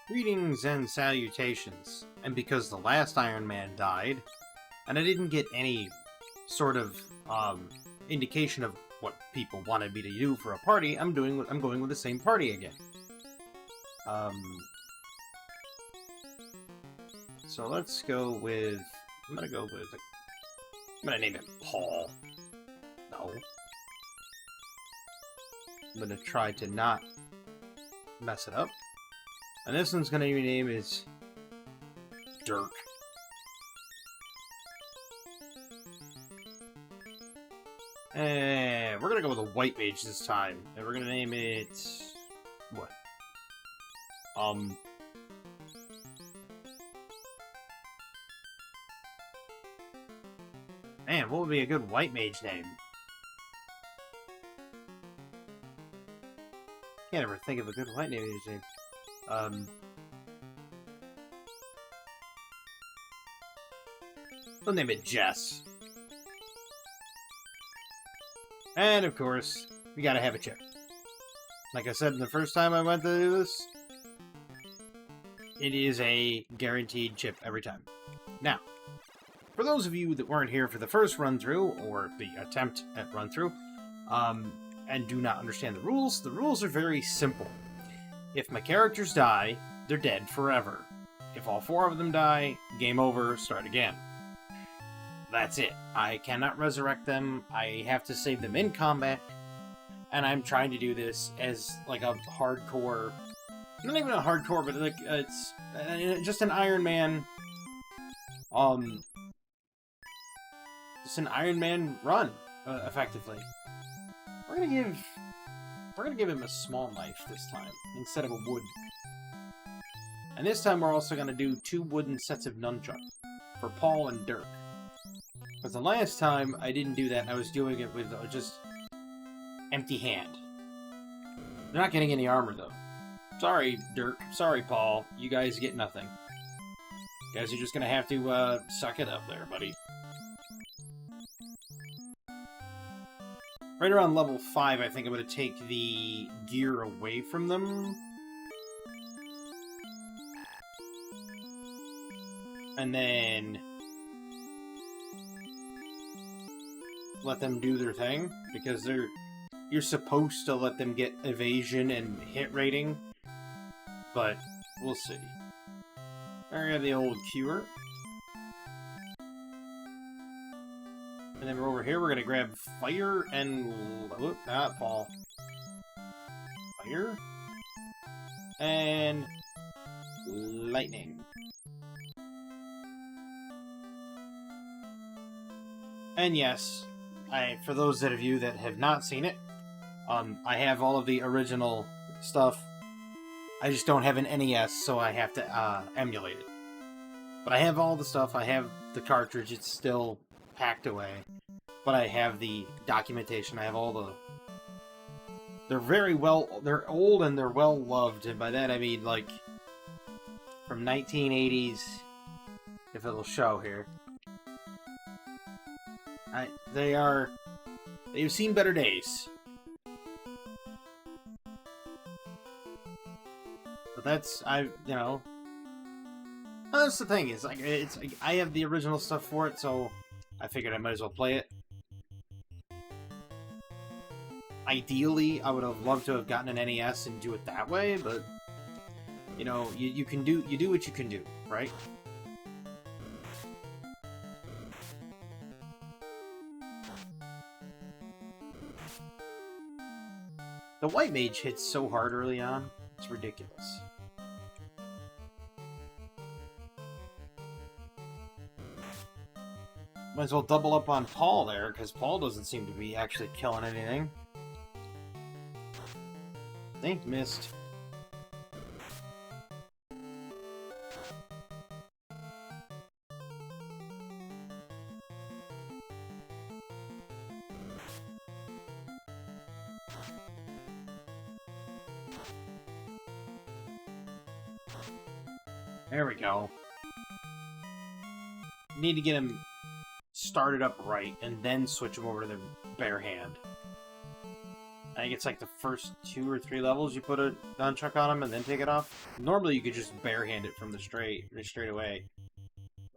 Greetings and salutations. And because the last Iron Man died, and I didn't get any sort of indication of what people wanted me to do for a party, I'm going with the same party again. So let's go with. I'm gonna name it Paul. No. I'm gonna try to not mess it up. And this one's gonna be named is Dirk. And we're gonna go with a white mage this time. And we're gonna name it what? Man, what would be a good white mage name? Can't ever think of a good white mage name. We'll name it Jess. And of course, we gotta have a chip. Like I said the first time I went to do this, it is a guaranteed chip every time. Now, for those of you that weren't here for the first run-through, or the attempt at run-through, and do not understand the rules are very simple. If my characters die, they're dead forever. If all four of them die, game over, start again. That's it. I cannot resurrect them, I have to save them in combat, and I'm trying to do this as, like, a hardcore... Not even a hardcore, but, like, it's just an Iron Man... Just an Iron Man run, effectively. We're gonna give him a small knife this time, instead of a wood. And this time we're also gonna do 2 wooden sets of nunchuck, for Paul and Dirk. Because the last time I didn't do that, I was doing it with just empty hand. They're not getting any armor, though. Sorry, Dirk. Sorry, Paul. You guys get nothing. You guys are just gonna have to, suck it up there, buddy. Right around level 5, I think I'm going to take the gear away from them. And then let them do their thing, because you're supposed to let them get evasion and hit rating, but we'll see. There we have the old cure. And then we're over here, we're gonna grab fire and... Whoop, not Paul. Fire. And... lightning. And yes, for those of you that have not seen it, I have all of the original stuff. I just don't have an NES, so I have to emulate it. But I have all the stuff, I have the cartridge, it's still packed away, but I have the documentation, I have all the... They're old and they're well loved, and by that I mean, like, from 1980s, if it'll show here. They've seen better days. But that's, that's the thing, is like, I have the original stuff for it, so I figured I might as well play it. Ideally, I would have loved to have gotten an NES and do it that way, but you know, you do what you can do, right? The white mage hits so hard early on, it's ridiculous. Might as well double up on Paul there, because Paul doesn't seem to be actually killing anything. Think missed. There we go. Need to get him started up right, and then switch him over to the bare hand. I think it's like the first 2 or 3 levels you put a nunchuck on them and then take it off. Normally you could just barehand it from the straight away,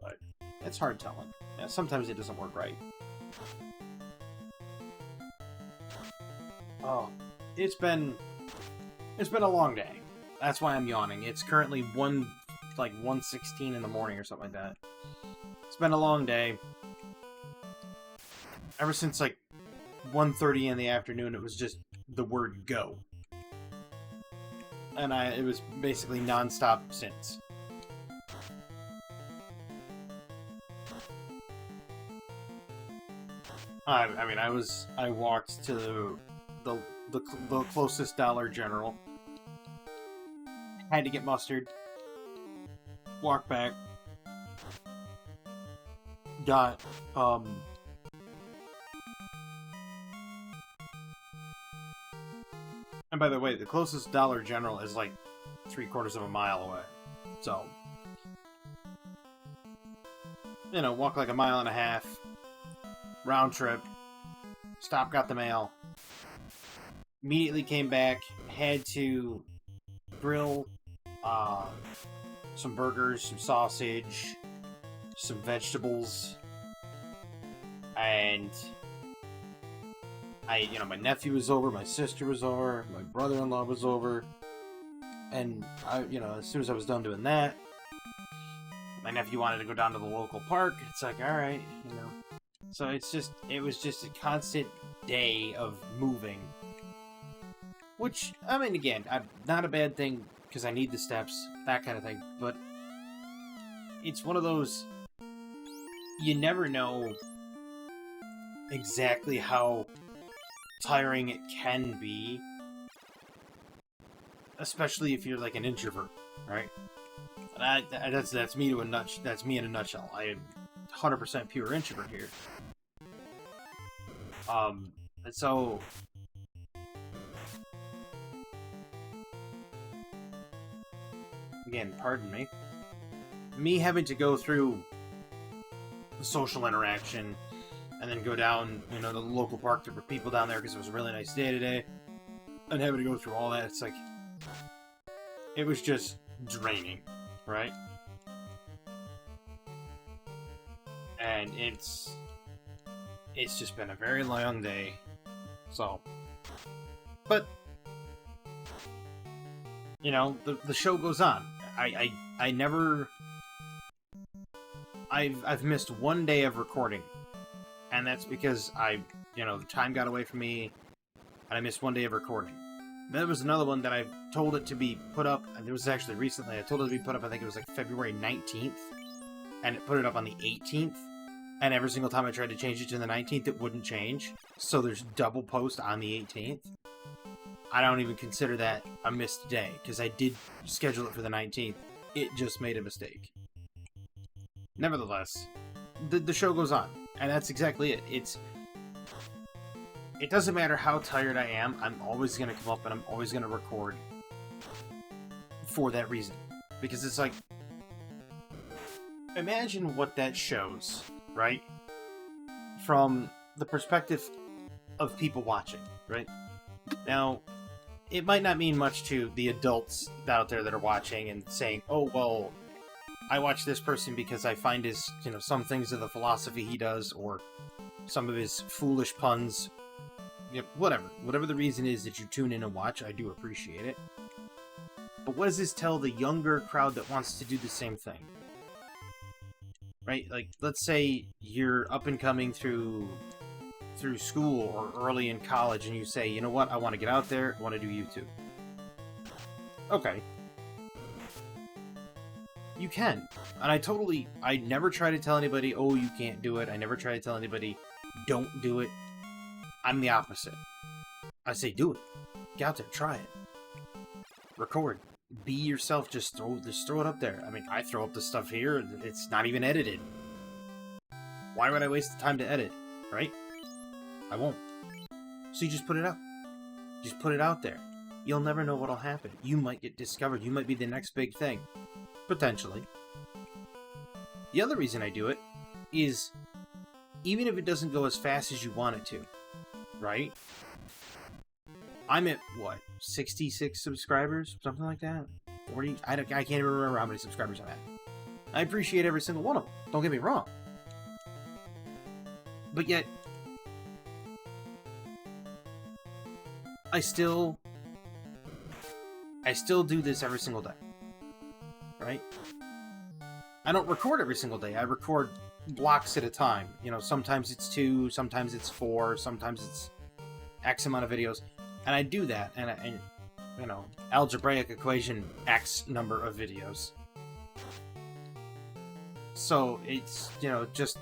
but it's hard telling. Yeah, sometimes it doesn't work right. Oh, it's been a long day. That's why I'm yawning. It's currently 1:16 in the morning or something like that. It's been a long day. Ever since like 1:30 in the afternoon, it was just the word go. And it was basically non-stop since. I mean, I walked to the closest Dollar General. Had to get mustard. Walked back. Got, and by the way, the closest Dollar General is like 3/4 of a mile away. So, you know, walk like a mile and a half. Round trip. Stop, got the mail. Immediately came back. Had to grill some burgers, some sausage, some vegetables, and my nephew was over, my sister was over, my brother-in-law was over, and as soon as I was done doing that, my nephew wanted to go down to the local park. It's like, all right, So it was just a constant day of moving. Which, I mean, again, not a bad thing, because I need the steps, that kind of thing, but it's one of those, you never know exactly how tiring it can be, especially if you're like an introvert, right? And that's me that's me in a nutshell. I am 100% pure introvert here. And so again, pardon me. Me having to go through the social interaction and then go down, the local park to people down there because it was a really nice day today, and having to go through all that, it's like, it was just draining, right? And it's just been a very long day, so, but, the show goes on. I've missed one day of recording, and that's because the time got away from me, and I missed one day of recording. There was another one that I told it to be put up, and it was actually recently, I told it to be put up, I think it was like February 19th, and it put it up on the 18th, and every single time I tried to change it to the 19th, it wouldn't change, so there's double post on the 18th. I don't even consider that a missed day, because I did schedule it for the 19th. It just made a mistake. Nevertheless, the show goes on, and that's exactly it. It doesn't matter how tired I am, I'm always going to come up and I'm always going to record for that reason. Because it's like, imagine what that shows, right? From the perspective of people watching, right? Now, it might not mean much to the adults out there that are watching and saying, oh, well, I watch this person because I find his, some things of the philosophy he does, or some of his foolish puns, whatever the reason is that you tune in and watch, I do appreciate it. But what does this tell the younger crowd that wants to do the same thing? Right? Like, let's say you're up and coming through school or early in college, and you say, you know what, I want to get out there, I want to do YouTube. Okay. You can. And I never try to tell anybody, oh, you can't do it. I never try to tell anybody, don't do it. I'm the opposite. I say, do it. Get out there, try it. Record. Be yourself, just throw it up there. I mean, I throw up the stuff here, it's not even edited. Why would I waste the time to edit, right? I won't. So you just put it up. Just put it out there. You'll never know what'll happen. You might get discovered. You might be the next big thing. Potentially. The other reason I do it is, even if it doesn't go as fast as you want it to, right? I'm at, what, 66 subscribers? Something like that? 40? I can't even remember how many subscribers I'm at. I appreciate every single one of them. Don't get me wrong. But yet, I still do this every single day. Right? I don't record every single day. I record blocks at a time. You know, sometimes it's 2, sometimes it's 4, sometimes it's X amount of videos. And I do that, and you know, algebraic equation X number of videos. So it's, you know, just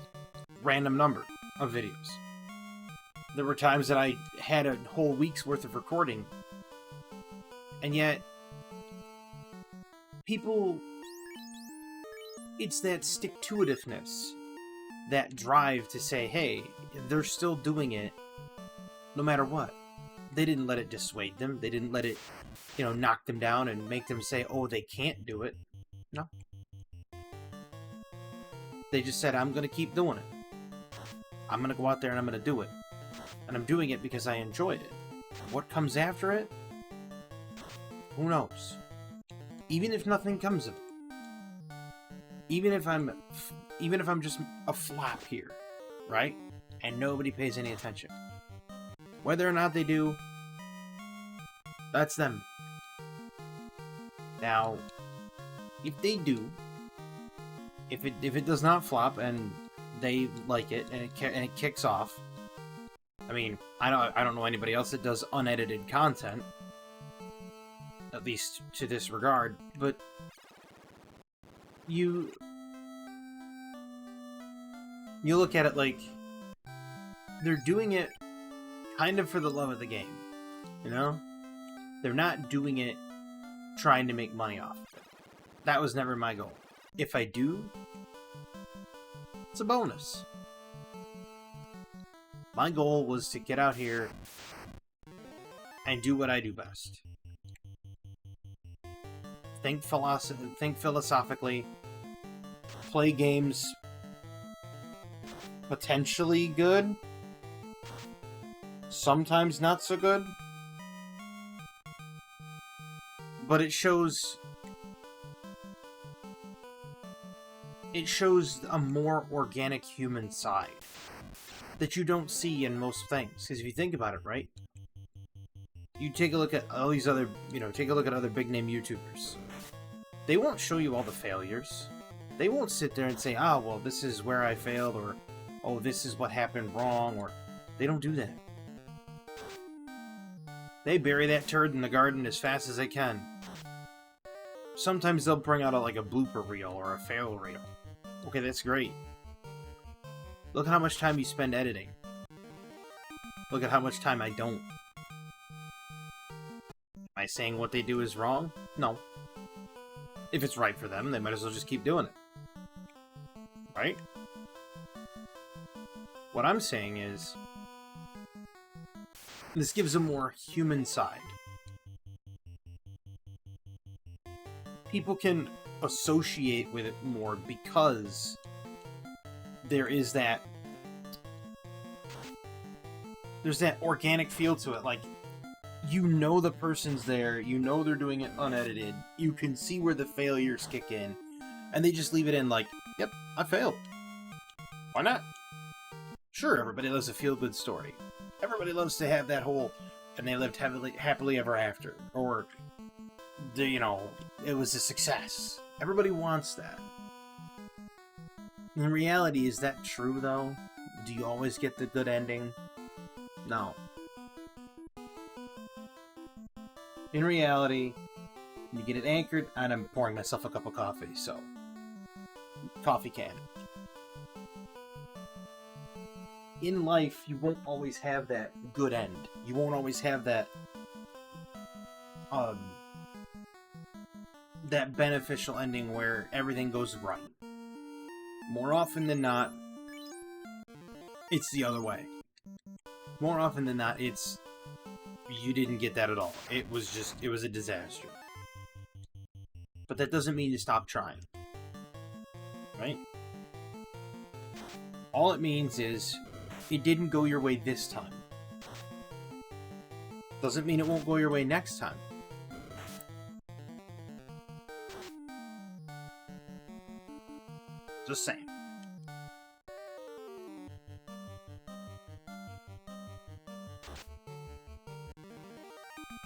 random number of videos. There were times that I had a whole week's worth of recording, and yet people, it's that stick-to-itiveness, that drive to say, hey, they're still doing it no matter what. They didn't let it dissuade them. They didn't let it, you know, knock them down and make them say, oh, they can't do it. No. They just said, I'm going to keep doing it. I'm going to go out there and I'm going to do it. And I'm doing it because I enjoy it. What comes after it? Who knows? Even if nothing comes of it. Even if I'm just a flap here, right? And nobody pays any attention. Whether or not they do, that's them. Now, if they do, if it does not flop and they like it and it kicks off, I mean, I don't know anybody else that does unedited content, at least to this regard, but you look at it like they're doing it kind of for the love of the game, you know? They're not doing it trying to make money off of it. That was never my goal. If I do, it's a bonus. My goal was to get out here and do what I do best. Think philosophically, play games potentially good, sometimes not so good, but it shows a more organic human side that you don't see in most things. Because if you think about it, right? You take a look at all these other, take a look at other big name YouTubers. They won't show you all the failures. They won't sit there and say, oh, well, this is where I failed, or, oh, this is what happened wrong, or they don't do that. They bury that turd in the garden as fast as they can. Sometimes they'll bring out like a blooper reel or a fail reel. Okay, that's great. Look at how much time you spend editing. Look at how much time I don't. Am I saying what they do is wrong? No. If it's right for them, they might as well just keep doing it. Right? What I'm saying is, this gives a more human side. People can associate with it more because there's that organic feel to it. Like, you know the person's there, you know they're doing it unedited, you can see where the failures kick in, and they just leave it in like, yep, I failed. Why not? Sure, everybody loves a feel-good story. Everybody loves to have that whole, and they lived happily ever after, or, it was a success. Everybody wants that. In reality, is that true, though? Do you always get the good ending? No. In reality, you get it anchored, and I'm pouring myself a cup of coffee, so... Coffee can. In life, you won't always have that good end. You won't always have that... that beneficial ending where everything goes right. More often than not, it's the other way. More often than not, it's you didn't get that at all. It was a disaster. But that doesn't mean you stop trying. Right? All it means is it didn't go your way this time. Doesn't mean it won't go your way next time. Just saying.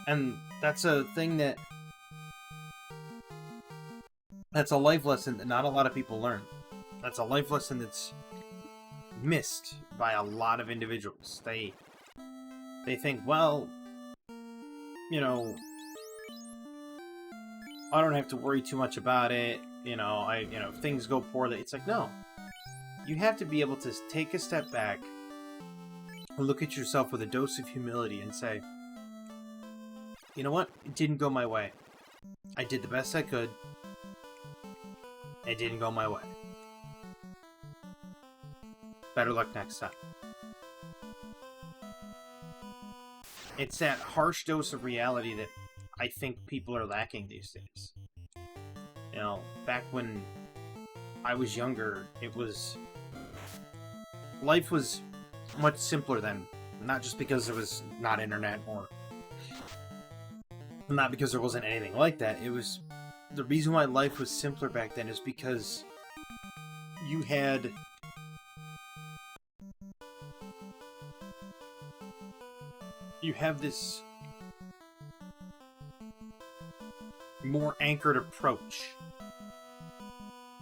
And that's a thing that's a life lesson that not a lot of people learn. That's a life lesson that's missed by a lot of individuals. They think, well, you know, I don't have to worry too much about it. If things go poorly. It's like, no. You have to be able to take a step back and look at yourself with a dose of humility and say, you know what? It didn't go my way. I did the best I could. It didn't go my way. Better luck next time. It's that harsh dose of reality that I think people are lacking these days. Back when I was younger, life was much simpler then. Not just because there was not internet or not because there wasn't anything like that. It was the reason why life was simpler back then is because you have this more anchored approach.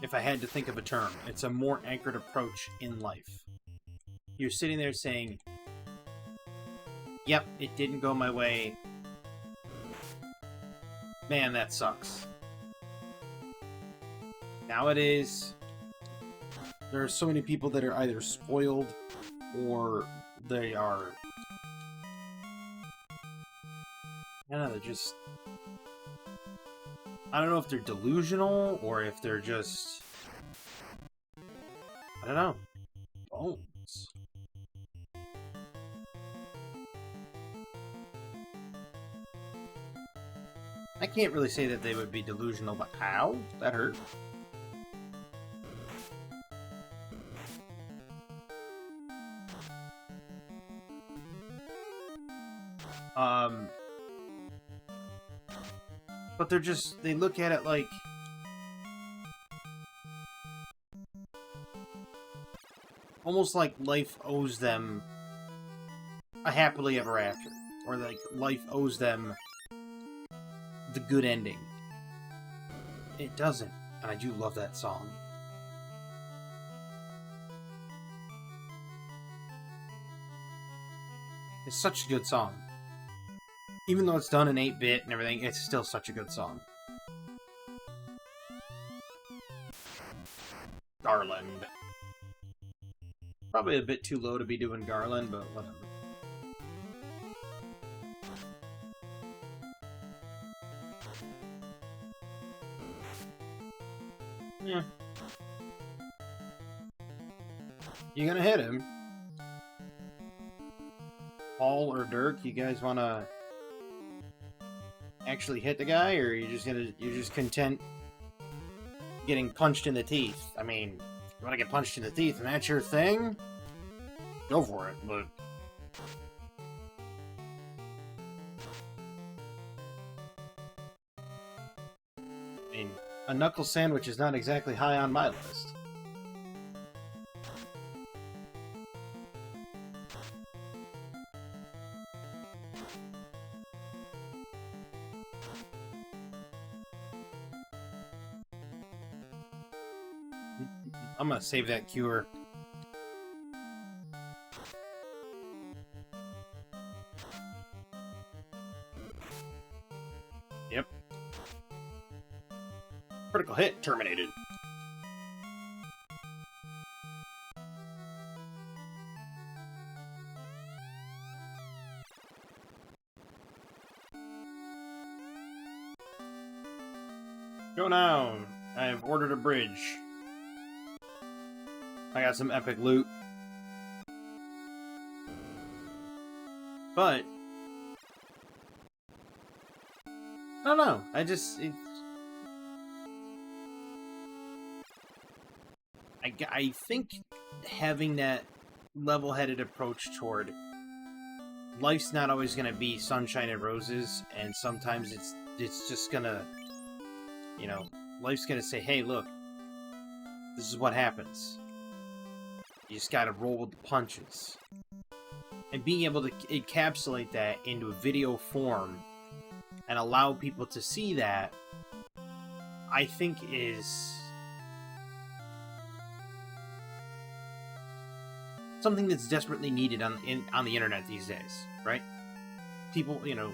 If I had to think of a term, it's a more anchored approach in life. You're sitting there saying, yep, it didn't go my way. Man, that sucks. Nowadays, there are so many people that are either spoiled or they are... I don't know if they're delusional or if they're just... I don't know. Bones. I can't really say that they would be delusional, but ow, that hurt. But they look at it like... almost like life owes them a happily ever after. Or like life owes them the good ending. It doesn't. And I do love that song. It's such a good song. Even though it's done in 8-bit and everything, it's still such a good song. Garland. Probably a bit too low to be doing Garland, but whatever. Yeah. You gonna hit him? Paul or Dirk, you guys wanna actually hit the guy, or you're just content getting punched in the teeth? I mean, if you wanna get punched in the teeth and that's your thing, go for it, but... I mean, a knuckle sandwich is not exactly high on my list. I'm gonna save that cure. Yep. Critical hit terminated. Go now. I have ordered a bridge. I got some epic loot. But I don't know. I think having that level-headed approach toward life's not always gonna be sunshine and roses, and sometimes it's just gonna, you know, life's gonna say, hey, look, this is what happens. You just gotta roll with the punches. And being able to encapsulate that into a video form and allow people to see that, I think is something that's desperately needed on the internet these days, right? People, you know,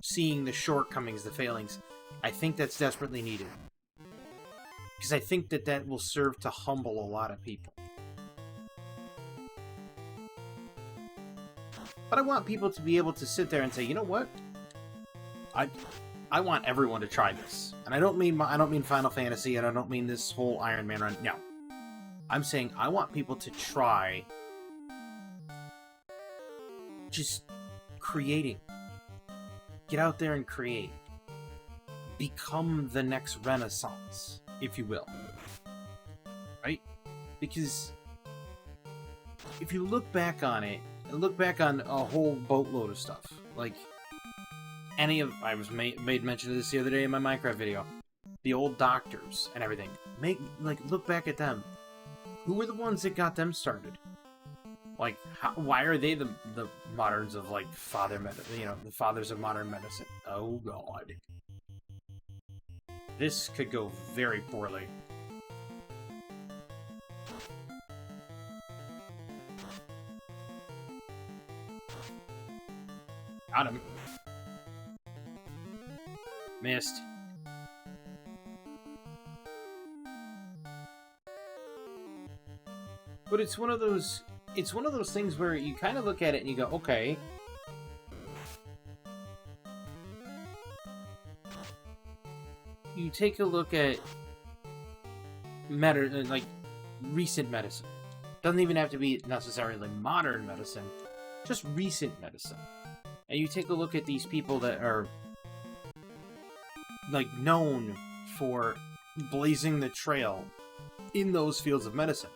seeing the shortcomings, the failings. I think that's desperately needed. Because I think that will serve to humble a lot of people. But I want people to be able to sit there and say, you know what? I want everyone to try this. And I don't mean Final Fantasy, and I don't mean this whole Ironman run. No. I'm saying I want people to try just creating. Get out there and create. Become the next Renaissance, if you will. Right? Because if you look back on it, look back on a whole boatload of stuff. Like, I made mention of this the other day in my Minecraft video. The old doctors and everything. Look back at them. Who were the ones that got them started? Like, why are they the moderns of, like, the fathers of modern medicine? Oh, God. This could go very poorly. Got him. Missed. But it's one of those things where you kind of look at it and you go, okay. You take a look at recent medicine. Doesn't even have to be necessarily modern medicine, just recent medicine. And you take a look at these people that are like known for blazing the trail in those fields of medicine.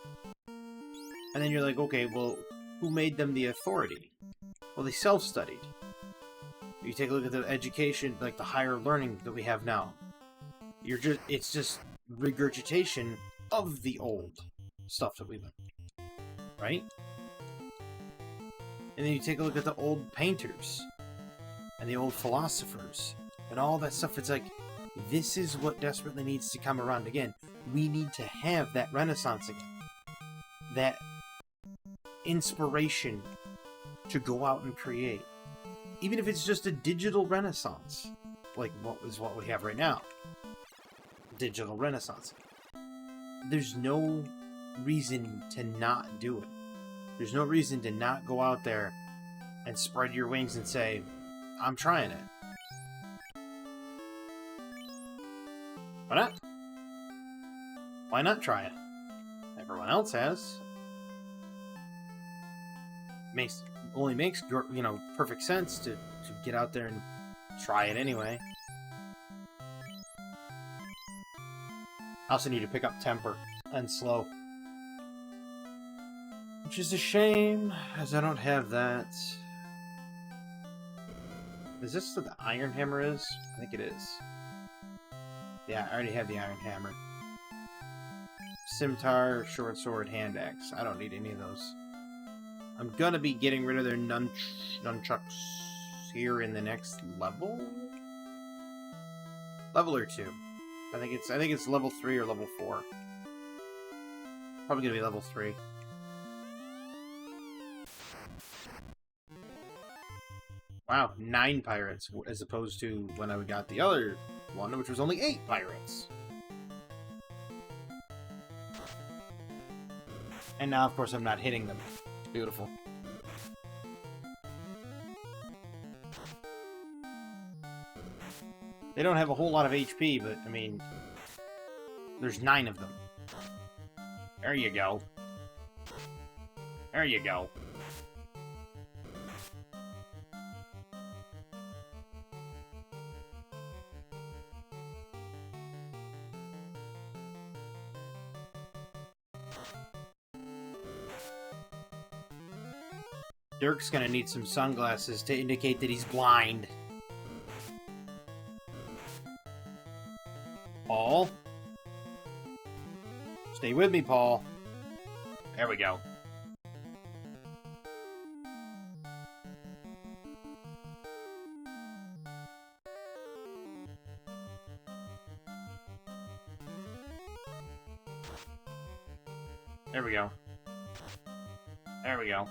And then you're like, okay, well, who made them the authority? Well, they self-studied. You take a look at the education, like the higher learning that we have now. It's just regurgitation of the old stuff that we learned. Right? And then you take a look at the old painters and the old philosophers and all that stuff. It's like, this is what desperately needs to come around again. We need to have that renaissance again. That inspiration to go out and create. Even if it's just a digital renaissance. Like what we have right now. Digital renaissance. There's no reason to not do it. There's no reason to not go out there and spread your wings and say, I'm trying it. Why not? Why not try it? Everyone else has. Only makes perfect sense to get out there and try it anyway. I also need to pick up temper and slow. Which is a shame, as I don't have that. Is this what the Iron Hammer is? I think it is. Yeah, I already have the Iron Hammer. Scimitar, Short Sword, Hand Axe. I don't need any of those. I'm gonna be getting rid of their nunchucks here in the next level? Level or 2. I think it's level 3 or level 4. Probably gonna be level 3. Wow, 9 pirates, as opposed to when I got the other one, which was only 8 pirates. And now, of course, I'm not hitting them. Beautiful. They don't have a whole lot of HP, but, I mean, there's 9 of them. There you go. There you go. Dirk's gonna need some sunglasses to indicate that he's blind. Paul? Stay with me, Paul. There we go. There we go. There we go.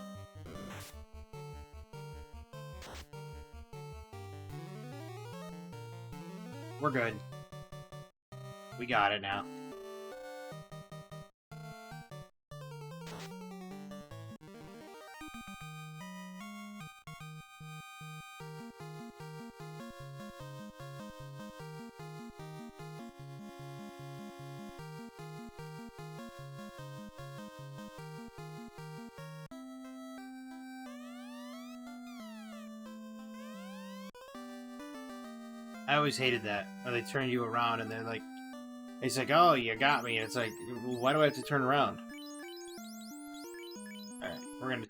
We're good. We got it now. I always hated that, where they turn you around and they're like, it's like, oh, you got me. And it's like, why do I have to turn around? Alright, we're gonna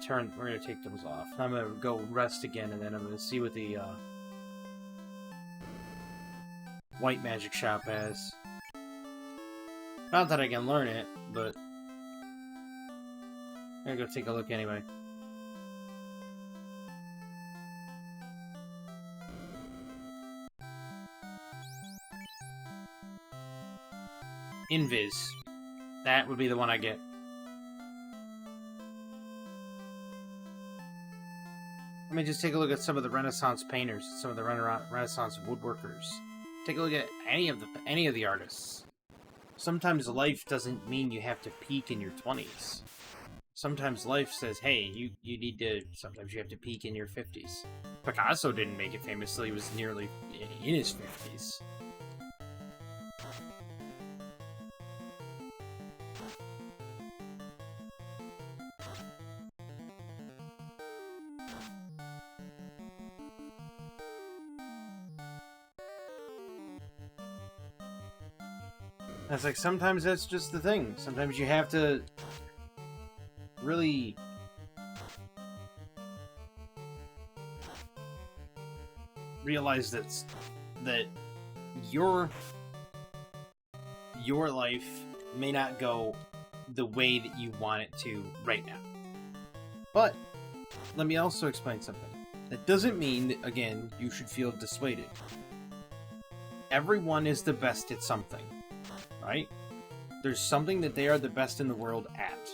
take those off. I'm gonna go rest again, and then I'm gonna see what the, white magic shop has. Not that I can learn it, but I'm gonna go take a look anyway. Invis. That would be the one I get. Let me just take a look at some of the Renaissance painters, some of the Renaissance woodworkers. Take a look at any of the artists. Sometimes life doesn't mean you have to peak in your 20s. Sometimes life says, hey, you need to, sometimes you have to peak in your 50s. Picasso didn't make it famous till he was nearly in his 50s. It's like, sometimes that's just the thing. Sometimes you have to really realize that your life may not go the way that you want it to right now. But let me also explain something. That doesn't mean that, again, you should feel dissuaded. Everyone is the best at something. Right? There's something that they are the best in the world at.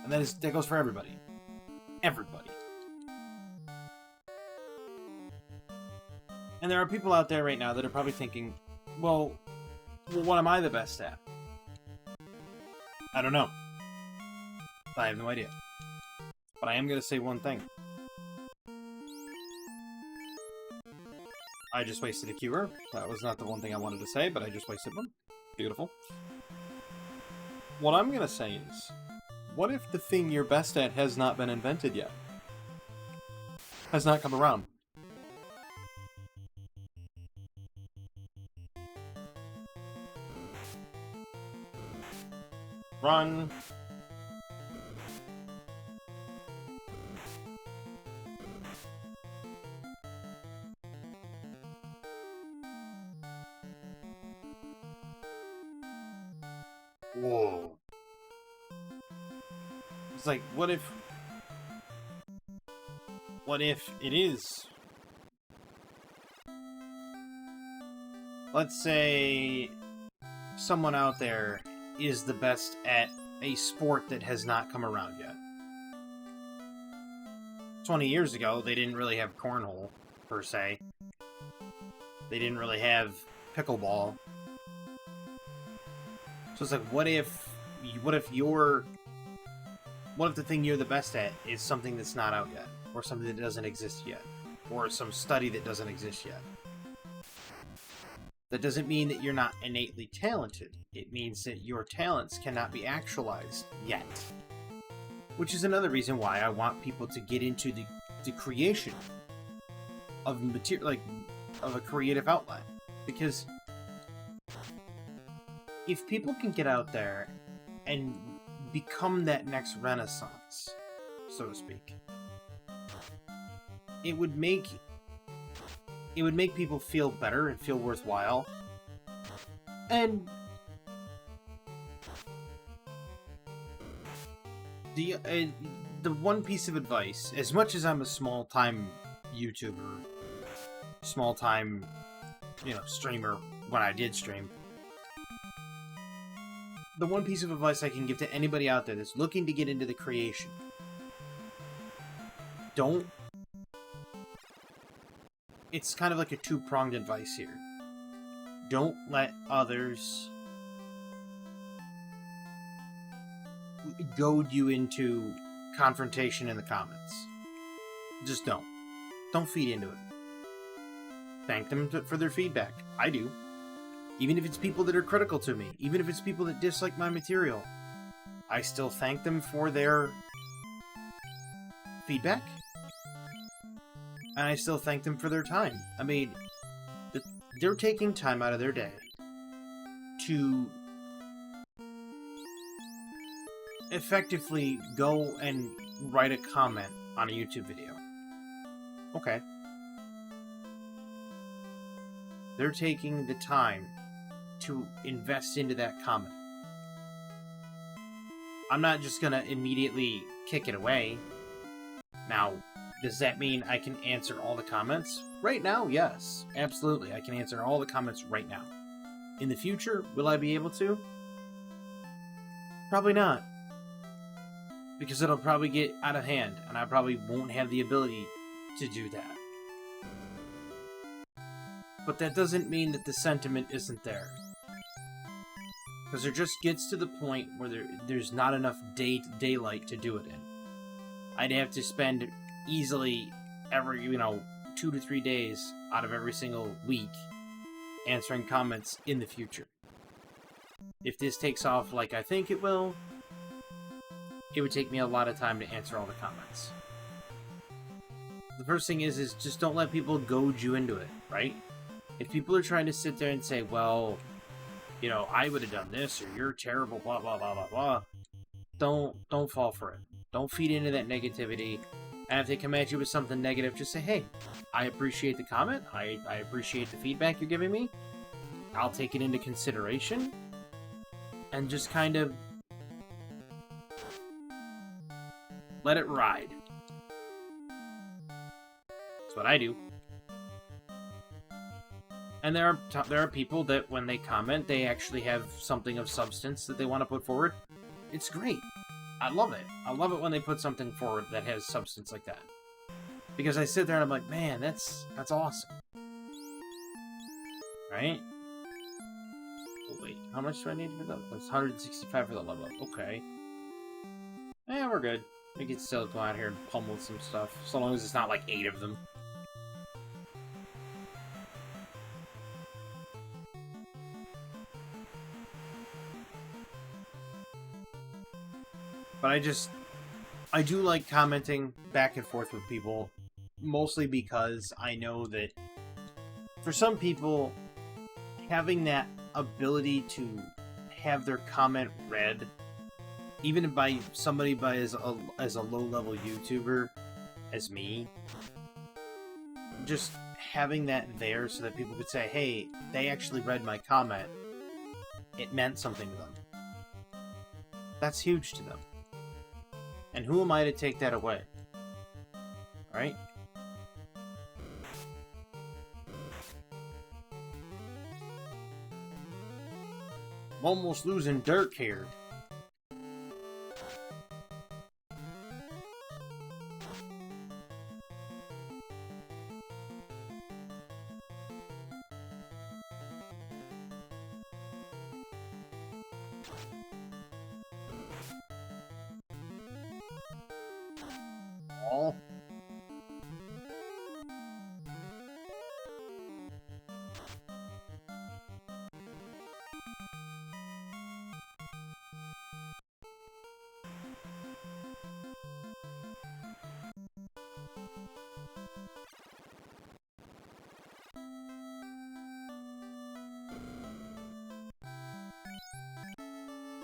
And that goes for everybody. Everybody. And there are people out there right now that are probably thinking, well, what am I the best at? I don't know. I have no idea. But I am going to say one thing. I just wasted a cure. That was not the one thing I wanted to say, but I just wasted one. Beautiful. What I'm gonna say is, what if the thing you're best at has not been invented yet? Has not come around? Run. Whoa. It's like, what if it is? Let's say someone out there is the best at a sport that has not come around yet. 20 years ago, they didn't really have cornhole, per se. They didn't really have pickleball. So it's like, what if the thing you're the best at is something that's not out yet, or something that doesn't exist yet, or some study that doesn't exist yet? That doesn't mean that you're not innately talented. It means that your talents cannot be actualized yet. Which is another reason why I want people to get into the creation of material, like, of a creative outlet. Because if people can get out there and become that next Renaissance, so to speak, it would make people feel better and feel worthwhile. And the one piece of advice, as much as I'm a small-time YouTuber, small-time, streamer when I did stream, the one piece of advice I can give to anybody out there that's looking to get into the creation, it's kind of like a two-pronged advice here. Don't let others goad you into confrontation in the comments. Just don't. Don't feed into it. Thank them for their feedback. I do. Even if it's people that are critical to me, even if it's people that dislike my material, I still thank them for their feedback. And I still thank them for their time. I mean, they're taking time out of their day to effectively go and write a comment on a YouTube video. Okay. They're taking the time to invest into that comment. I'm not just gonna immediately kick it away. Now, does that mean I can answer all the comments? Right now, yes. Absolutely, I can answer all the comments right now. In the future, will I be able to? Probably not. Because it'll probably get out of hand, and I probably won't have the ability to do that. But that doesn't mean that the sentiment isn't there. Because there just gets to the point where there's not enough daylight to do it in. I'd have to spend easily every, 2 to 3 days out of every single week answering comments in the future. If this takes off like I think it will, it would take me a lot of time to answer all the comments. The first thing is just don't let people goad you into it, right? If people are trying to sit there and say, well, I would have done this, or you're terrible, blah, blah, blah, blah, blah, don't fall for it. Don't feed into that negativity. And if they come at you with something negative, just say, hey, I appreciate the comment. I appreciate the feedback you're giving me. I'll take it into consideration. And just kind of let it ride. That's what I do. And there are people that when they comment, they actually have something of substance that they want to put forward. It's great. I love it. I love it when they put something forward that has substance like that. Because I sit there and I'm like, man, that's awesome. Right? Oh, wait, how much do I need for that? It's 165 for the level up. Okay. Yeah, we're good. We can still go out here and pummel some stuff. So long as it's not like 8 of them. But I do like commenting back and forth with people, mostly because I know that for some people, having that ability to have their comment read, even by somebody as a low-level YouTuber as me, just having that there so that people could say, hey, they actually read my comment, it meant something to them. That's huge to them. And who am I to take that away? Right? I'm almost losing dirt here. Oh.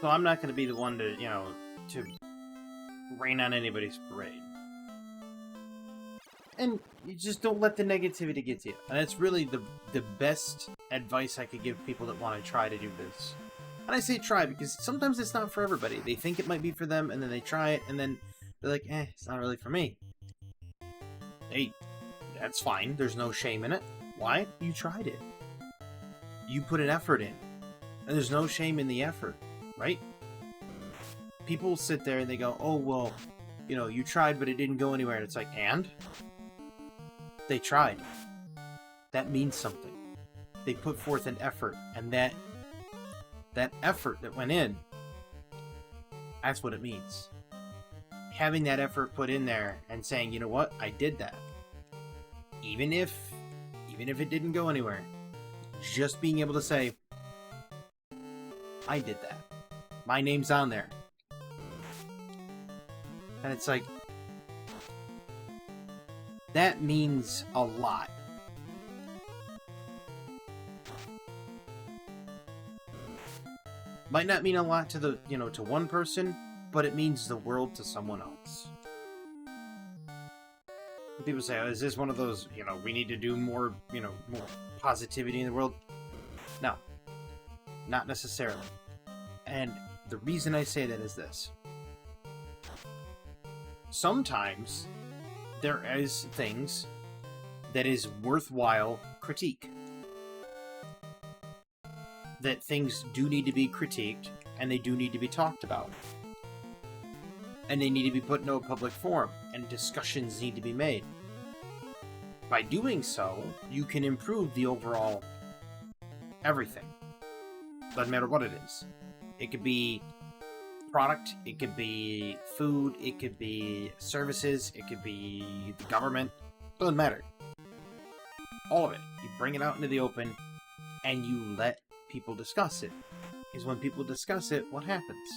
So I'm not going to be the one to, to rain on anybody's parade. And you just don't let the negativity get to you. And that's really the best advice I could give people that want to try to do this. And I say try because sometimes it's not for everybody. They think it might be for them, and then they try it, and then they're like, it's not really for me. Hey, that's fine. There's no shame in it. Why? You tried it. You put an effort in. And there's no shame in the effort, right? People sit there and they go, oh, well, you tried, but it didn't go anywhere. And it's like, and? They tried. That means something. They put forth an effort, and that effort that went in, that's what it means. Having that effort put in there and saying, you know what, I did that. Even if it didn't go anywhere, just being able to say, I did that. My name's on there. And it's like, that means a lot. Might not mean a lot to to one person, but it means the world to someone else. People say, oh, is this one of those, we need to do more, more positivity in the world? No. Not necessarily. And the reason I say that is this. Sometimes there is things that is worthwhile critique. That things do need to be critiqued, and they do need to be talked about. And they need to be put into a public forum, and discussions need to be made. By doing so, you can improve the overall everything. Doesn't matter what it is. It could be product, it could be food, it could be services, it could be the government. Doesn't matter. All of it. You bring it out into the open, and you let people discuss it. Because when people discuss it, what happens?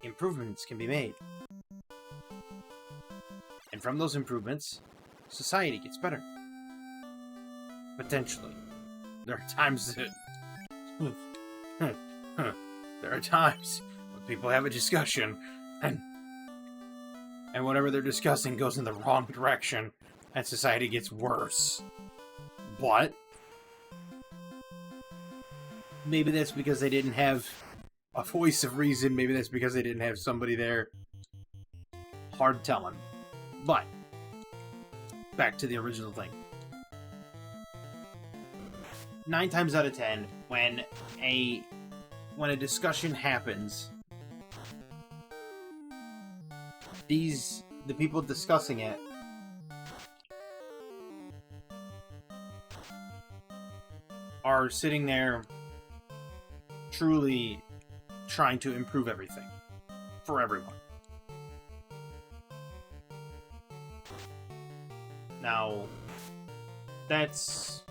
Improvements can be made. And from those improvements, society gets better. Potentially. There are times that... there are times when people have a discussion, and whatever they're discussing goes in the wrong direction, and society gets worse. But maybe that's because they didn't have a voice of reason. Maybe that's because they didn't have somebody there. Hard telling. But back to the original thing. 9 times out of 10, when a discussion happens, the people discussing it are sitting there truly trying to improve everything for everyone. Now, that's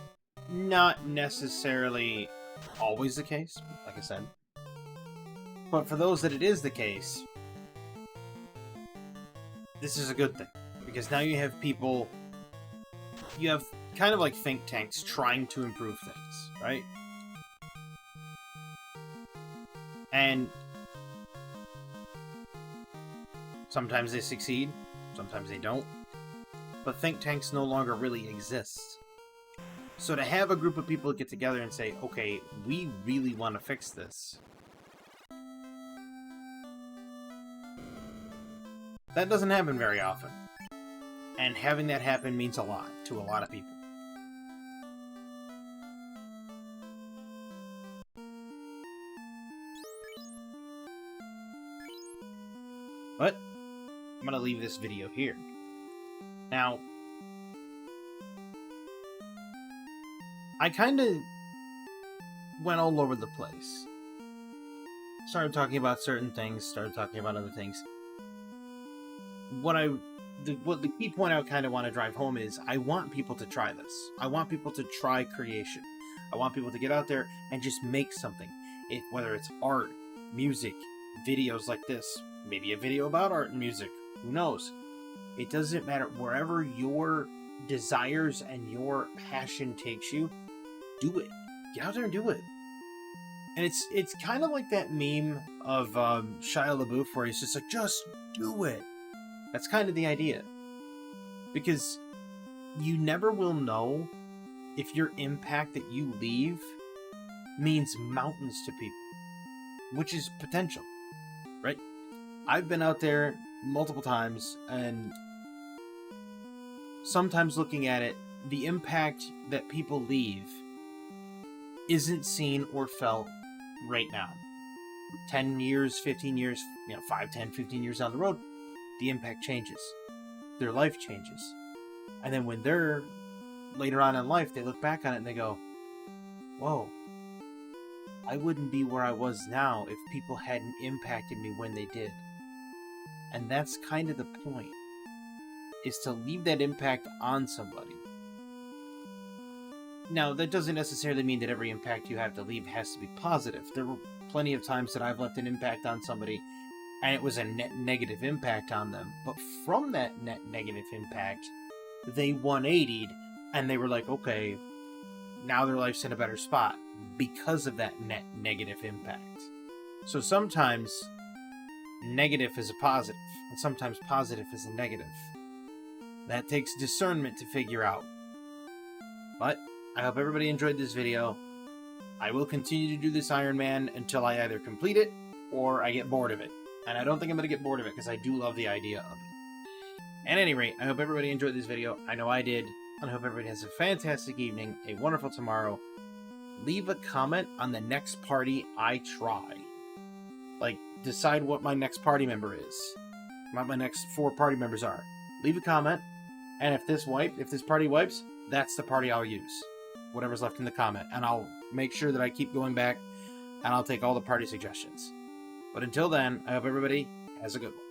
not necessarily always the case, like I said. But for those that it is the case, this is a good thing. Because now you have people, you have kind of like think tanks trying to improve things, right? And sometimes they succeed, sometimes they don't. But think tanks no longer really exist. So to have a group of people get together and say, okay, we really want to fix this, that doesn't happen very often. And having that happen means a lot to a lot of people. But I'm going to leave this video here. Now, I kind of went all over the place. Started talking about certain things, started talking about other things. The key point I kind of want to drive home is I want people to try this. I want people to try creation. I want people to get out there and just make something. Whether it's art, music, videos like this, maybe a video about art and music, who knows? It doesn't matter. Wherever your desires and your passion takes you, do it. Get out there and do it. And it's kind of like that meme of Shia LaBeouf where he's just like, just do it. That's kind of the idea. Because you never will know if your impact that you leave means mountains to people, which is potential, right? I've been out there multiple times, and sometimes looking at it, the impact that people leave isn't seen or felt right now. 10 years, 15 years, 5, 10, 15 years down the road, the impact changes. Their life changes. And then when they're later on in life, they look back on it and they go, whoa, I wouldn't be where I was now if people hadn't impacted me when they did. And that's kind of the point, is to leave that impact on somebody. Now, that doesn't necessarily mean that every impact you have to leave has to be positive. There were plenty of times that I've left an impact on somebody, and it was a net negative impact on them. But from that net negative impact, they 180'd, and they were like, okay, now their life's in a better spot because of that net negative impact. So sometimes negative is a positive, and sometimes positive is a negative. That takes discernment to figure out. But I hope everybody enjoyed this video. I will continue to do this Ironman until I either complete it or I get bored of it. And I don't think I'm going to get bored of it because I do love the idea of it. At any rate, I hope everybody enjoyed this video. I know I did. And I hope everybody has a fantastic evening, a wonderful tomorrow. Leave a comment on the next party I try. Like, decide what my next party member is. What my next 4 party members are. Leave a comment. And if this party wipes, that's the party I'll use. Whatever's left in the comment. And I'll make sure that I keep going back, and I'll take all the party suggestions. But until then, I hope everybody has a good one.